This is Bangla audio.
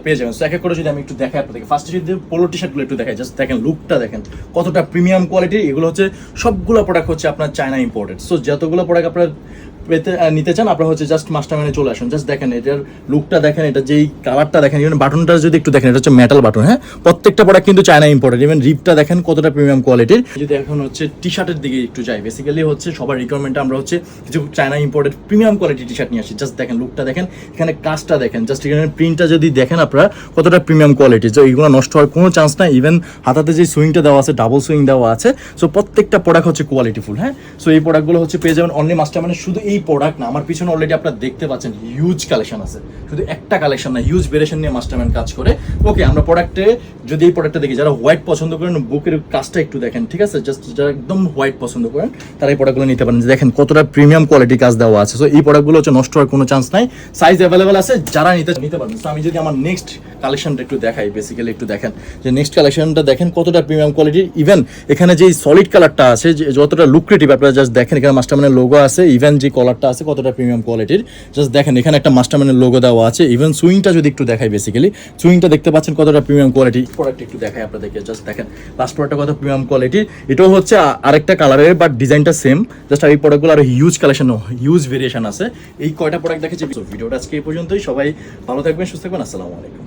পেয়ে যাবেন। সো এক এক করে যদি আমি একটু দেখাই আপনাদেরকে, ফার্স্টে যদি পোলো টি শার্টগুলো একটু দেখাই, জাস্ট দেখেন লুকটা দেখেন কতটা প্রিমিয়াম কোয়ালিটি। এগুলো হচ্ছে সবগুলো প্রোডাক্ট হচ্ছে আপনার চায়না ইম্পোর্টেড। সো যতগুলো প্রোডাক্ট আপনার নিতে চান আপনারা হচ্ছে জাস্ট মাস্টারম্যানে চলে আসুন। জাস্ট দেখেন এটার লুকটা দেখেন, এটা যেই কালারটা দেখেন, ইভেন বাটনটা যদি একটু দেখেন, এটা হচ্ছে মেটাল বাটন। হ্যাঁ, প্রত্যেকটা প্রোডাক্ট কিন্তু চায়না ইম্পোর্টেড। ইভেন রিপটা দেখেন কতটা প্রিমিয়াম কোয়ালিটির। যদি এখন হচ্ছে টি শার্টের দিকে একটু যাই, বেসিক্যালি হচ্ছে সবার রিকোয়ারমেন্টে আমরা হচ্ছে কিছু China imported premium quality T shirt নিয়ে আসি। জাস্ট দেখেন লুকটা দেখেন, এখানে কাজটা দেখেন, জাস্ট এখানে প্রিন্টটা যদি দেখেন আপনারা কতটা প্রিমিয়াম কোয়ালিটি। তো এইগুলো নষ্ট হওয়ার কোনো চান্স নাই। ইভেন হাতাতে যে সুইংটা দেওয়া আছে, ডাবল সুইং দেওয়া আছে। সো প্রত্যেকটা প্রোডাক্ট হচ্ছে কোয়ালিটিফুল। হ্যাঁ, সো এই প্রোডাক্টগুলো হচ্ছে পেয়ে যাবেন অনলি মাস্টারম্যানে। শুধু এই প্রোডাক্ট না, আমার পিছনে অলরেডি আপনারা দেখতে পাচ্ছেন হিউজ কালেকশন আছে। শুধু একটা কালেকশন না, হিউজ ভেরিয়েশন নিয়ে মাস্টারম্যান কাজ করে। ওকে, আমরা প্রোডাক্টে যদি এই প্রোডাক্টটা দেখি, যারা হোয়াইট পছন্দ করেন, বুকের কাজটা একটু দেখেন, ঠিক আছে? জাস্ট যারা একদম হোয়াইট পছন্দ করেন তারা এই প্রোডাক্টগুলো নিতে পারেন। দেখেন কতটা প্রিমিয়াম কোয়ালিটি কাজ দেওয়া আছে। সো এই প্রোডাক্টগুলো হচ্ছে নষ্ট হওয়ার কোনো চান্স নাই। সাইজ অ্যাভেলেবেল আছে, যারা নিতে পারবেন। সো আমি যদি আমার নেক্সট কালেকশনটা একটু দেখাই, বেসিক্যালি একটু দেখেন যে নেক্সট কালেকশনটা দেখেন কতটা প্রিমিয়াম কোয়ালিটি। ইভেন এখানে যে সলিড কালারটা আছে, যতটা লুক্রেটিভ, আপনারা জাস্ট দেখেন এখানে মাস্টারম্যানের লোগো আছে। ইভেন যে কলারটা আছে কতটা প্রিমিয়াম কোয়ালিটির, জাস্ট দেখেন এখানে একটা মাস্টারম্যানের লোগো দেওয়া আছে। ইভেন সুইংটা যদি একটু দেখাই, বেসিক্যালি সুইংটা দেখতে পাচ্ছেন কতটা প্রিমিয়াম কোয়ালিটি। প্রোডাক্ট একটু দেখাই আপনাদেরকে, জাস্ট দেখেন লাস্ট প্রোডাক্টটা কত প্রিমিয়াম কোয়ালিটি। এটাও হচ্ছে আরেকটা কালারের, বাট ডিজাইনটা সেম। জাস্ট এই প্রোডাক্টগুলো আর হিউজ কালেকশন, হিউজ ভেরিয়েশন আছে। এই কয়টা প্রোডাক্ট দেখেছি। ভিডিওটা আজকে এই পর্যন্তই। সবাই ভালো থাকবেন, সুস্থ থাকবেন। আসসালামু আলাইকুম।